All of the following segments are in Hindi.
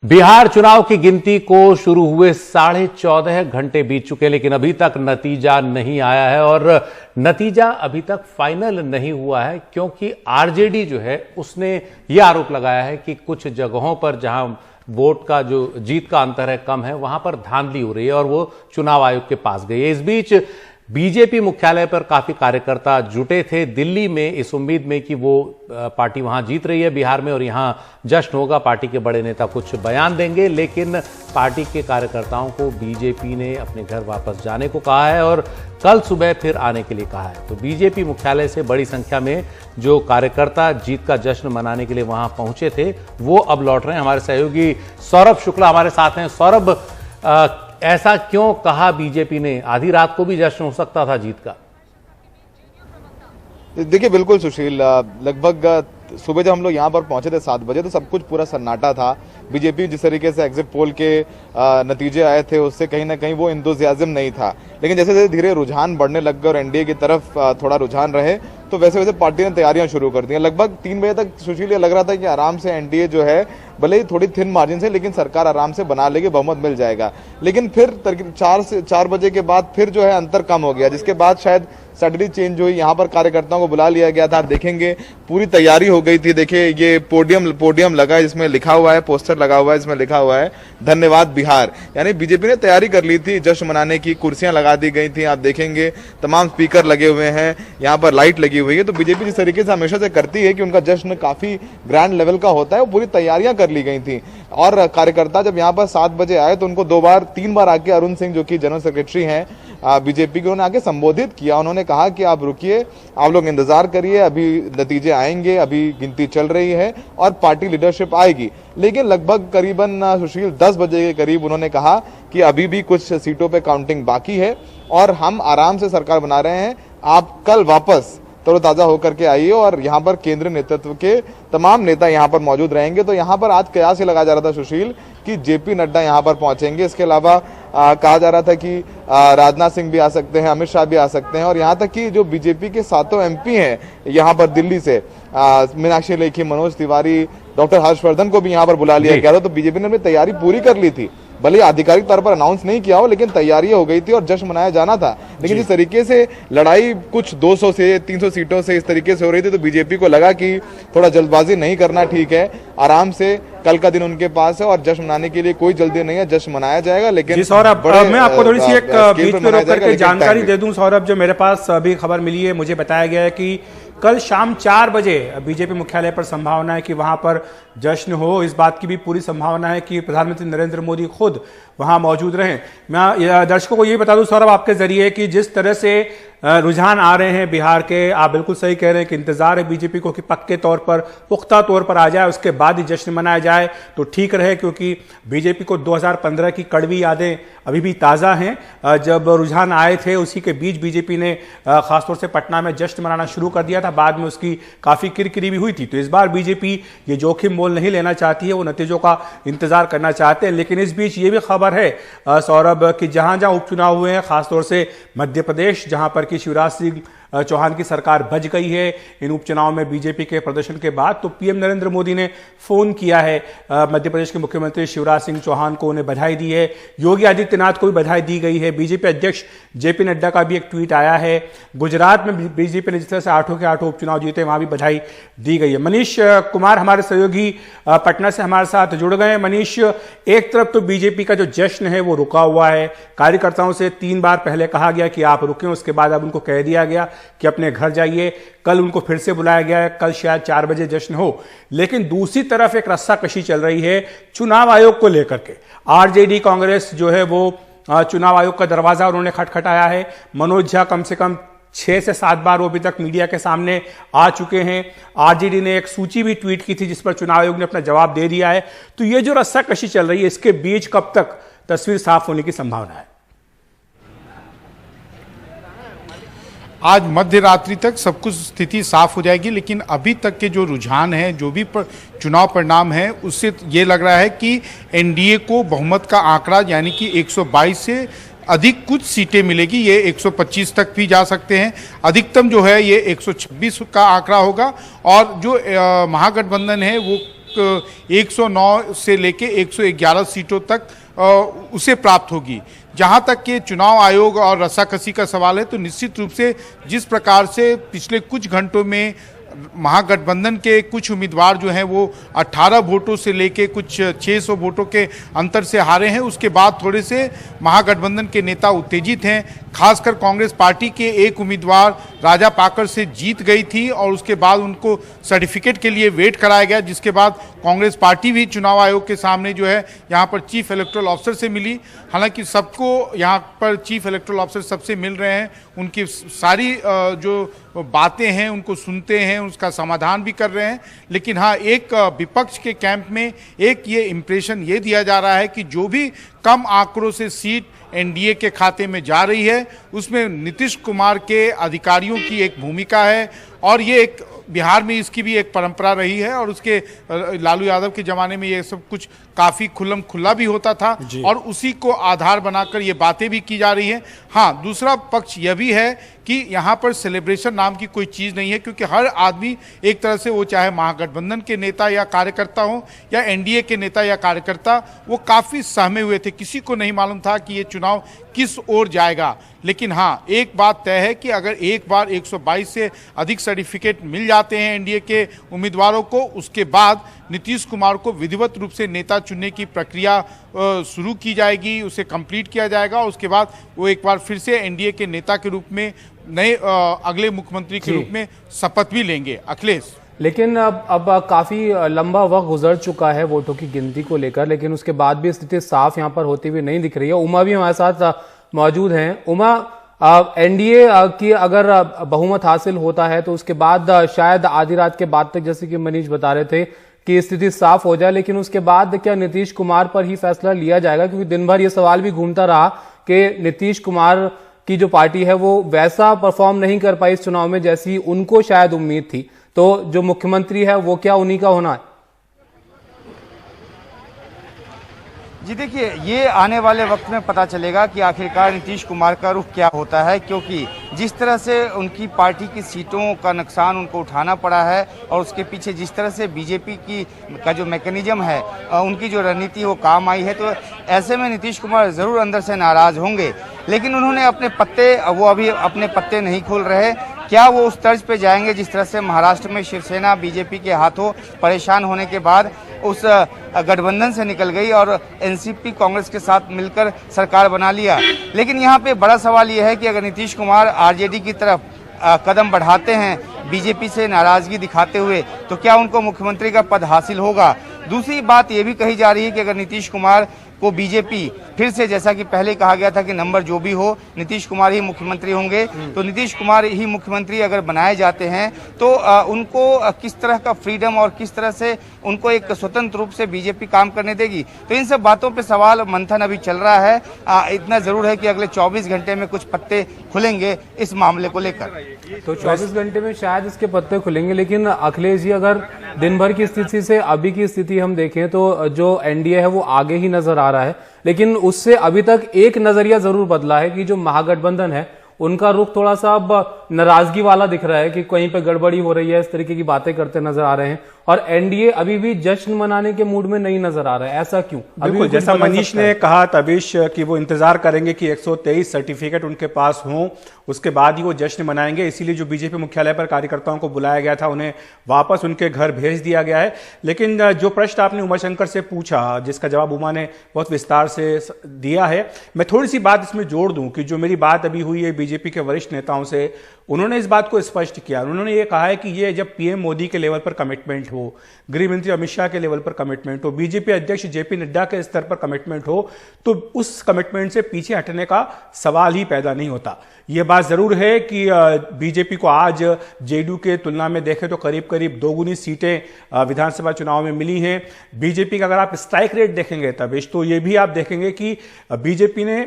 बिहार चुनाव की गिनती को शुरू हुए 14.5 घंटे बीत चुके, लेकिन अभी तक नतीजा नहीं आया है और नतीजा अभी तक फाइनल नहीं हुआ है, क्योंकि आरजेडी जो है उसने यह आरोप लगाया है कि कुछ जगहों पर जहां वोट का जो जीत का अंतर है कम है, वहां पर धांधली हो रही है और वो चुनाव आयोग के पास गई है। इस बीच बीजेपी मुख्यालय पर काफी कार्यकर्ता जुटे थे दिल्ली में इस उम्मीद में कि वो पार्टी वहां जीत रही है बिहार में और यहां जश्न होगा, पार्टी के बड़े नेता कुछ बयान देंगे, लेकिन पार्टी के कार्यकर्ताओं को बीजेपी ने अपने घर वापस जाने को कहा है और कल सुबह फिर आने के लिए कहा है। तो बीजेपी मुख्यालय से बड़ी संख्या में जो कार्यकर्ता जीत का जश्न मनाने के लिए वहां पहुंचे थे वो अब लौट रहे हैं। हमारे सहयोगी सौरभ शुक्ला हमारे साथ हैं। सौरभ, ऐसा क्यों कहा बीजेपी ने? आधी रात को भी जश्न हो सकता था जीत का। देखिए बिल्कुल सुशील, लगभग सुबह जब हम लोग यहाँ पर पहुंचे थे 7 बजे तो सब कुछ पूरा सन्नाटा था। बीजेपी जिस तरीके से एग्जिट पोल के नतीजे आए थे उससे कहीं ना कहीं वो इंतुजियाज्म नहीं था, लेकिन जैसे जैसे धीरे रुझान बढ़ने लग गए और एनडीए की तरफ थोड़ा रुझान रहे तो वैसे वैसे पार्टी ने तैयारियां शुरू कर दी। लगभग 3 बजे तक सुशील ये लग रहा था कि आराम से एनडीए जो है भले ही थोड़ी थिन मार्जिन से, लेकिन सरकार आराम से बना लेगी, बहुमत मिल जाएगा। लेकिन फिर 4 बजे के बाद फिर जो है अंतर कम हो गया, जिसके बाद शायद स्ट्रेटजी चेंज हुई। यहाँ पर कार्यकर्ताओं को बुला लिया गया था। आप देखेंगे पूरी तैयारी हो गई थी। देखिए ये पोडियम लगा है जिसमें लिखा हुआ है, पोस्टर लगा हुआ है जिसमें लिखा हुआ है धन्यवाद बिहार। यानी बीजेपी ने तैयारी कर ली थी जश्न मनाने की, कुर्सियां लगा दी गई थी। आप देखेंगे तमाम स्पीकर लगे हुए हैं, यहाँ पर लाइट लगी हुई है। तो बीजेपी जिस तरीके से हमेशा से करती है कि उनका जश्न काफी ग्रैंड लेवल का होता है, वो पूरी तैयारियां कर ली गई थी। और कार्यकर्ता जब यहाँ पर 7 बजे आए तो उनको 3 बार आके अरुण सिंह जो कि जनरल सेक्रेटरी हैं बीजेपी के, उन्होंने आके संबोधित किया। उन्होंने कहा कि आप रुकिए, आप लोग इंतजार करिए, अभी नतीजे आएंगे, अभी गिनती चल रही है और पार्टी लीडरशिप आएगी। लेकिन लगभग करीबन सुशील 10 बजे के करीब उन्होंने कहा कि अभी भी कुछ सीटों पे काउंटिंग बाकी है और हम आराम से सरकार बना रहे हैं, आप कल वापस तरोताजा होकर के आइए और यहाँ पर केंद्रीय नेतृत्व के तमाम नेता यहाँ पर मौजूद रहेंगे। तो यहाँ पर आज कयास ये लगाया जा रहा था सुशील कि जेपी नड्डा यहाँ पर पहुंचेंगे। इसके अलावा कहा जा रहा था कि राजनाथ सिंह भी आ सकते हैं, अमित शाह भी आ सकते हैं और यहाँ तक कि जो बीजेपी के 7 एमपी हैं यहाँ पर दिल्ली से, मीनाक्षी लेखी, मनोज तिवारी, डॉक्टर हर्षवर्धन को भी यहाँ पर बुला लिया गया था। तो बीजेपी ने अपनी तैयारी पूरी कर ली थी, भले आधिकारिक तौर पर अनाउंस नहीं किया हो, लेकिन तैयारी हो गई थी और जश्न मनाया जाना था। लेकिन जिस तरीके से लड़ाई कुछ 200 से 300 सीटों से इस तरीके से हो रही थी तो बीजेपी को लगा कि थोड़ा जल्दबाजी नहीं करना ठीक है, आराम से कल का दिन उनके पास है और जश्न मनाने के लिए कोई जल्दी नहीं है, जश्न मनाया जाएगा। लेकिन सौरभ, मैं आपको थोड़ी सी एक बीच में रोक करके जानकारी दे दूं सौरभ, जो मेरे पास अभी खबर मिली है, मुझे बताया गया है कि कल शाम 4 बजे बीजेपी मुख्यालय पर संभावना है कि वहां पर जश्न हो। इस बात की भी पूरी संभावना है कि प्रधानमंत्री नरेंद्र मोदी खुद वहां मौजूद रहें। मैं दर्शकों को ये बता दूं सौरभ आपके जरिए कि जिस तरह से रुझान आ रहे हैं बिहार के, आप बिल्कुल सही कह रहे हैं कि इंतजार है बीजेपी को कि पक्के तौर पर, पुख्ता तौर पर आ जाए, उसके बाद ही जश्न मनाया जाए तो ठीक रहे, क्योंकि बीजेपी को 2015 की कड़वी यादें अभी भी ताज़ा हैं। जब रुझान आए थे उसी के बीच बीजेपी ने खासतौर से पटना में जश्न मनाना शुरू कर दिया था, बाद में उसकी काफ़ी किरकिरी भी हुई थी। तो इस बार बीजेपी ये जोखिम मोल नहीं लेना चाहती है, वो नतीजों का इंतजार करना चाहते हैं। लेकिन इस बीच ये भी खबर है सौरभ कि जहां जहां उपचुनाव हुए हैं, खासतौर से मध्य प्रदेश जहां पर कि शिवराज सिंह चौहान की सरकार बच गई है इन उपचुनाव में बीजेपी के प्रदर्शन के बाद, तो पीएम नरेंद्र मोदी ने फोन किया है मध्य प्रदेश के मुख्यमंत्री शिवराज सिंह चौहान को, उन्हें बधाई दी है। योगी आदित्यनाथ को भी बधाई दी गई है। बीजेपी अध्यक्ष जेपी नड्डा का भी एक ट्वीट आया है। गुजरात में बीजेपी ने जिस तरह से 8 के 8 उपचुनाव जीते, वहां भी बधाई दी गई है। मनीष कुमार हमारे सहयोगी पटना से हमारे साथ जुड़ गए। मनीष, एक तरफ तो बीजेपी का जो जश्न है वो रुका हुआ है, कार्यकर्ताओं से 3 बार पहले कहा गया कि आप रुकें, उसके बाद अब उनको कह दिया गया कि अपने घर जाइए। कल उनको फिर से बुलाया गया है, कल शायद 4 बजे जश्न हो। लेकिन दूसरी तरफ एक रस्साकशी चल रही है चुनाव आयोग को लेकर के। आरजेडी कांग्रेस जो है वो चुनाव आयोग का दरवाजा उन्होंने खटखटाया है। मनोज झा कम से कम 6 से 7 बार वो अभी तक मीडिया के सामने आ चुके हैं। आरजेडी ने एक सूची भी ट्वीट की थी जिस पर चुनाव आयोग ने अपना जवाब दे दिया है। तो ये जो रस्साकशी चल रही है, इसके बीच कब तक तस्वीर साफ होने की संभावना है? आज मध्य रात्रि तक सब कुछ स्थिति साफ हो जाएगी, लेकिन अभी तक के जो रुझान है, जो भी चुनाव परिणाम है, उससे ये लग रहा है कि एनडीए को बहुमत का आंकड़ा यानी कि 122 से अधिक कुछ सीटें मिलेगी। ये 125 तक भी जा सकते हैं। अधिकतम जो है ये 126 का आंकड़ा होगा और जो महागठबंधन है वो 109 से लेके 111 सीटों तक उसे प्राप्त होगी। जहां तक कि चुनाव आयोग और रस्साकसी का सवाल है, तो निश्चित रूप से जिस प्रकार से पिछले कुछ घंटों में महागठबंधन के कुछ उम्मीदवार जो हैं वो 18 वोटों से लेके कुछ 600 वोटों के अंतर से हारे हैं, उसके बाद थोड़े से महागठबंधन के नेता उत्तेजित हैं। खासकर कांग्रेस पार्टी के एक उम्मीदवार राजा पाकर से जीत गई थी और उसके बाद उनको सर्टिफिकेट के लिए वेट कराया गया, जिसके बाद कांग्रेस पार्टी भी चुनाव आयोग के सामने जो है यहाँ पर चीफ इलेक्टोरल ऑफिसर से मिली। हालांकि सबको यहाँ पर चीफ इलेक्टोरल ऑफिसर सबसे मिल रहे हैं, उनकी सारी जो बातें हैं उनको सुनते हैं, उसका समाधान भी कर रहे हैं। लेकिन हाँ, एक विपक्ष के कैंप में एक ये इम्प्रेशन ये दिया जा रहा है कि जो भी कम आंकड़ों से सीट एनडीए के खाते में जा रही है उसमें नीतीश कुमार के अधिकारियों की एक भूमिका है, और ये एक बिहार में इसकी भी एक परंपरा रही है, और उसके लालू यादव के ज़माने में ये सब कुछ काफ़ी खुल्लम खुल्ला भी होता था और उसी को आधार बनाकर ये बातें भी की जा रही हैं। हाँ, दूसरा पक्ष यह भी है कि यहाँ पर सेलिब्रेशन नाम की कोई चीज़ नहीं है, क्योंकि हर आदमी एक तरह से, वो चाहे महागठबंधन के नेता या कार्यकर्ता हो या एनडीए के नेता या कार्यकर्ता, वो काफ़ी सहमे हुए थे। किसी को नहीं मालूम था कि ये चुनाव किस ओर जाएगा। लेकिन हाँ, एक बात तय है कि अगर एक बार 122 से अधिक सर्टिफिकेट मिल जाते हैं एनडीए के उम्मीदवारों को, उसके बाद नीतीश कुमार को विधिवत रूप से नेता चुनने की प्रक्रिया शुरू की जाएगी, उसे कंप्लीट किया जाएगा। उसके बाद वो एक बार फिर से एनडीए के नेता के रूप में नए अगले मुख्यमंत्री के रूप में शपथ भी लेंगे। अखिलेश, लेकिन अब काफी लंबा वक्त गुजर चुका है वोटों की गिनती को लेकर, लेकिन उसके बाद भी स्थिति साफ यहाँ पर होती हुई नहीं दिख रही है। उमा भी हमारे साथ मौजूद हैं। उमा, एनडीए की अगर बहुमत हासिल होता है तो उसके बाद शायद आधी रात के बाद तक, जैसे कि मनीष बता रहे थे, कि स्थिति साफ हो जाए, लेकिन उसके बाद क्या नीतीश कुमार पर ही फैसला लिया जाएगा? क्योंकि दिन भर ये सवाल भी घूमता रहा कि नीतीश कुमार की जो पार्टी है वो वैसा परफॉर्म नहीं कर पाई इस चुनाव में जैसी उनको शायद उम्मीद थी, तो जो मुख्यमंत्री है वो क्या उन्हीं का होना है? जी देखिए, ये आने वाले वक्त में पता चलेगा कि आखिरकार नीतीश कुमार का रुख क्या होता है, क्योंकि जिस तरह से उनकी पार्टी की सीटों का नुकसान उनको उठाना पड़ा है और उसके पीछे जिस तरह से बीजेपी का जो मैकेनिज्म है, उनकी जो रणनीति वो काम आई है, तो ऐसे में नीतीश कुमार ज़रूर अंदर से नाराज़ होंगे। लेकिन उन्होंने अभी अपने पत्ते नहीं खोल रहे। क्या वो उस तर्ज पे जाएंगे जिस तरह से महाराष्ट्र में शिवसेना बीजेपी के हाथों परेशान होने के बाद उस गठबंधन से निकल गई और एनसीपी कांग्रेस के साथ मिलकर सरकार बना लिया। लेकिन यहाँ पे बड़ा सवाल यह है कि अगर नीतीश कुमार आरजेडी की तरफ कदम बढ़ाते हैं बीजेपी से नाराजगी दिखाते हुए, तो क्या उनको मुख्यमंत्री का पद हासिल होगा? दूसरी बात ये भी कही जा रही है कि अगर नीतीश कुमार को बीजेपी फिर से, जैसा कि पहले कहा गया था कि नंबर जो भी हो नीतीश कुमार ही मुख्यमंत्री होंगे, तो नीतीश कुमार ही मुख्यमंत्री अगर बनाए जाते हैं तो उनको किस तरह का फ्रीडम और किस तरह से उनको एक स्वतंत्र रूप से बीजेपी काम करने देगी? तो इन सब बातों पे सवाल मंथन अभी चल रहा है। इतना जरूर है कि अगले 24 घंटे में कुछ पत्ते खुलेंगे इस मामले को लेकर। तो 24 घंटे में शायद इसके पत्ते खुलेंगे। लेकिन अखिलेश जी, अगर दिन भर की स्थिति से अभी की स्थिति हम देखें तो जो एनडीए है वो आगे ही नजर आ रहा है, लेकिन उससे अभी तक एक नजरिया जरूर बदला है कि जो महागठबंधन है उनका रुख थोड़ा सा अब नाराजगी वाला दिख रहा है कि कहीं पे गड़बड़ी हो रही है, इस तरीके की बातें करते नजर आ रहे हैं। और एनडीए अभी भी जश्न मनाने के मूड में नहीं नजर आ रहा है, ऐसा क्यों? बिल्कुल, जैसा मनीष ने कहा तबीश कि वो इंतजार करेंगे कि 123 सर्टिफिकेट उनके पास हों, उसके बाद ही वो जश्न मनाएंगे। इसीलिए जो बीजेपी मुख्यालय पर कार्यकर्ताओं को बुलाया गया था उन्हें वापस उनके घर भेज दिया गया है। लेकिन जो प्रश्न आपने उमाशंकर से पूछा, जिसका जवाब उमा ने बहुत विस्तार से दिया है, मैं थोड़ी सी बात इसमें जोड़ दूं कि जो मेरी बात अभी हुई है बीजेपी के वरिष्ठ नेताओं से, उन्होंने इस बात को स्पष्ट किया। उन्होंने ये कहा है कि ये जब पीएम मोदी के लेवल पर कमिटमेंट हो, गृह मंत्री अमित शाह के लेवल पर कमिटमेंट हो, बीजेपी अध्यक्ष जेपी नड्डा के स्तर पर कमिटमेंट हो, तो उस कमिटमेंट से पीछे हटने का सवाल ही पैदा नहीं होता। यह बात जरूर है कि बीजेपी को आज जेडीयू के तुलना में देखें तो करीब करीब 2 गुनी सीटें विधानसभा चुनाव में मिली हैं। बीजेपी का अगर आप स्ट्राइक रेट देखेंगे तबीश, तो ये भी आप देखेंगे कि बीजेपी ने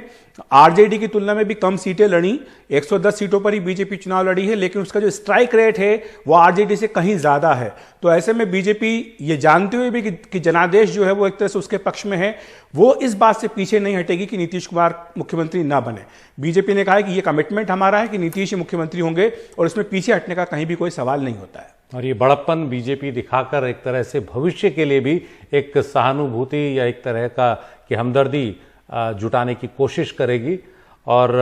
आरजेडी की तुलना में भी कम सीटें लड़ी, 110 सीटों पर ही बीजेपी चुनाव लड़ी है, लेकिन उसका जो स्ट्राइक रेट है वो आरजेडी से कहीं ज्यादा है। तो ऐसे में बीजेपी ये जानते हुए भी कि जनादेश जो है वो एक तरह से उसके पक्ष में है, वो इस बात से पीछे नहीं हटेगी कि नीतीश कुमार मुख्यमंत्री ना बने। बीजेपी ने कहा है कि ये कमिटमेंट हमारा है कि नीतीश ही मुख्यमंत्री होंगे और इसमें पीछे हटने का कहीं भी कोई सवाल नहीं होता है। और ये बड़प्पन बीजेपी दिखाकर एक तरह से भविष्य के लिए भी एक सहानुभूति या एक तरह का कि हमदर्दी जुटाने की कोशिश करेगी। और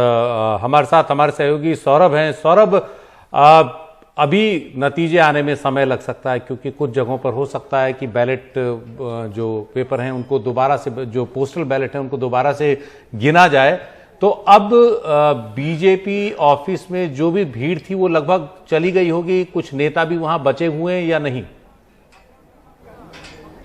हमारे साथ हमारे सहयोगी सौरभ हैं। सौरभ, अभी नतीजे आने में समय लग सकता है क्योंकि कुछ जगहों पर हो सकता है कि बैलेट जो पेपर हैं उनको दोबारा से, जो पोस्टल बैलेट हैं उनको दोबारा से गिना जाए। तो अब बीजेपी ऑफिस में जो भी भीड़ थी वो लगभग चली गई होगी, कुछ नेता भी वहां बचे हुए हैं या नहीं?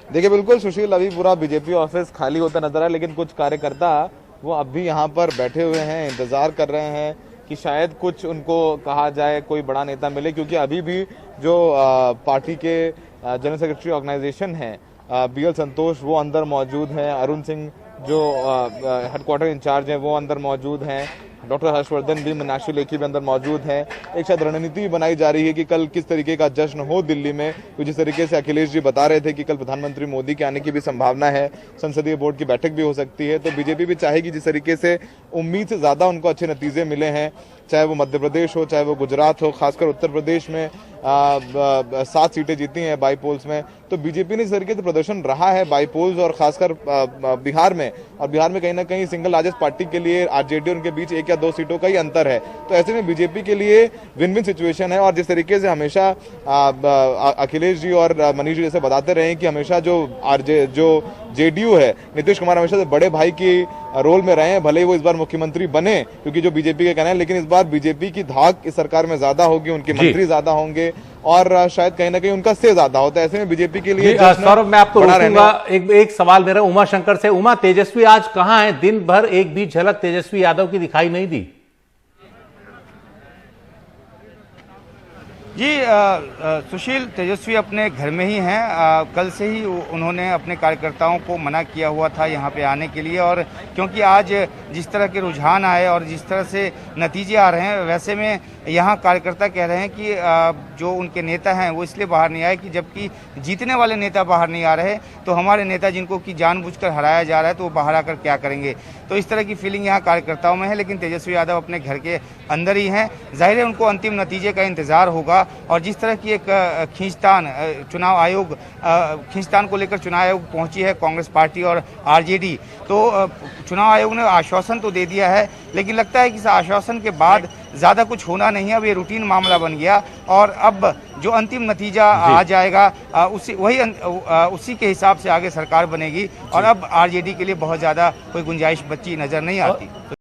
देखिए बिल्कुल सुशील, अभी पूरा बीजेपी ऑफिस खाली होता नजर आया, लेकिन कुछ कार्यकर्ता वो अब भी यहाँ पर बैठे हुए हैं, इंतजार कर रहे हैं कि शायद कुछ उनको कहा जाए, कोई बड़ा नेता मिले, क्योंकि अभी भी जो पार्टी के जनरल सेक्रेटरी ऑर्गेनाइजेशन है BL संतोष वो अंदर मौजूद हैं, अरुण सिंह जो हेडक्वार्टर इंचार्ज हैं वो अंदर मौजूद हैं, डॉक्टर हर्षवर्धन भी, मीनाक्षी लेखी भी अंदर मौजूद हैं। एक शायद रणनीति बनाई जा रही है कि कल किस तरीके का जश्न हो दिल्ली में, तो जिस तरीके से अखिलेश जी बता रहे थे कि कल प्रधानमंत्री मोदी के आने की भी संभावना है, संसदीय बोर्ड की बैठक भी हो सकती है, तो बीजेपी भी चाहेगी जिस तरीके से उम्मीद से ज्यादा उनको अच्छे नतीजे मिले हैं, चाहे वो मध्य प्रदेश हो, चाहे वो गुजरात हो, खासकर उत्तर प्रदेश में 7 सीटें जीती हैं बाई पोल्स में, तो बीजेपी ने इस तरीके से प्रदर्शन रहा है बाई पोल्स और खासकर बिहार में, और बिहार में कहीं ना कहीं सिंगल लार्जेस्ट पार्टी के लिए RJD और उनके बीच 1 या 2 सीटों का ही अंतर है। तो ऐसे में बीजेपी के लिए विन विन सिचुएशन है। और जिस तरीके से हमेशा अखिलेश जी और मनीष जी जैसे बताते रहे कि हमेशा जो JDU है, नीतीश कुमार हमेशा से बड़े भाई की रोल में रहे हैं, भले ही वो इस बार मुख्यमंत्री बने क्योंकि जो बीजेपी के कहना है, लेकिन इस बार बीजेपी की धाक इस सरकार में ज्यादा होगी, उनके मंत्री ज्यादा होंगे और शायद कहीं ना कहीं उनका से ज्यादा होता है। ऐसे में बीजेपी के लिए सौरभ, मैं आपको रोकूंगा, एक सवाल मेरा उमा शंकर से। उमा, तेजस्वी आज कहां है? दिन भर एक भी झलक तेजस्वी यादव की दिखाई नहीं दी। जी सुशील, तेजस्वी अपने घर में ही हैं। कल से ही उन्होंने अपने कार्यकर्ताओं को मना किया हुआ था यहाँ पे आने के लिए, और क्योंकि आज जिस तरह के रुझान आए और जिस तरह से नतीजे आ रहे हैं, वैसे में यहाँ कार्यकर्ता कह रहे हैं कि जो उनके नेता हैं वो इसलिए बाहर नहीं आए कि जबकि जीतने वाले नेता बाहर नहीं आ रहे, तो हमारे नेता जिनको कि जानबूझकर हराया जा रहा है तो वो बाहर आकर क्या करेंगे। तो इस तरह की फीलिंग यहाँ कार्यकर्ताओं में है, लेकिन तेजस्वी यादव अपने घर के अंदर ही हैं। जाहिर है उनको अंतिम नतीजे का इंतजार होगा, और जिस तरह की एक खींचतान चुनाव आयोग खींचतान को लेकर चुनाव आयोग पहुंची है कांग्रेस पार्टी और RJD, तो चुनाव आयोग ने आश्वासन तो दे दिया है, लेकिन लगता है कि इस आश्वासन के बाद ज़्यादा कुछ होना नहीं है। अब ये रूटीन मामला बन गया, और अब जो अंतिम नतीजा आ जाएगा उसी के हिसाब से आगे सरकार बनेगी, और अब RJD के लिए बहुत ज़्यादा कोई गुंजाइश बची नज़र नहीं आती।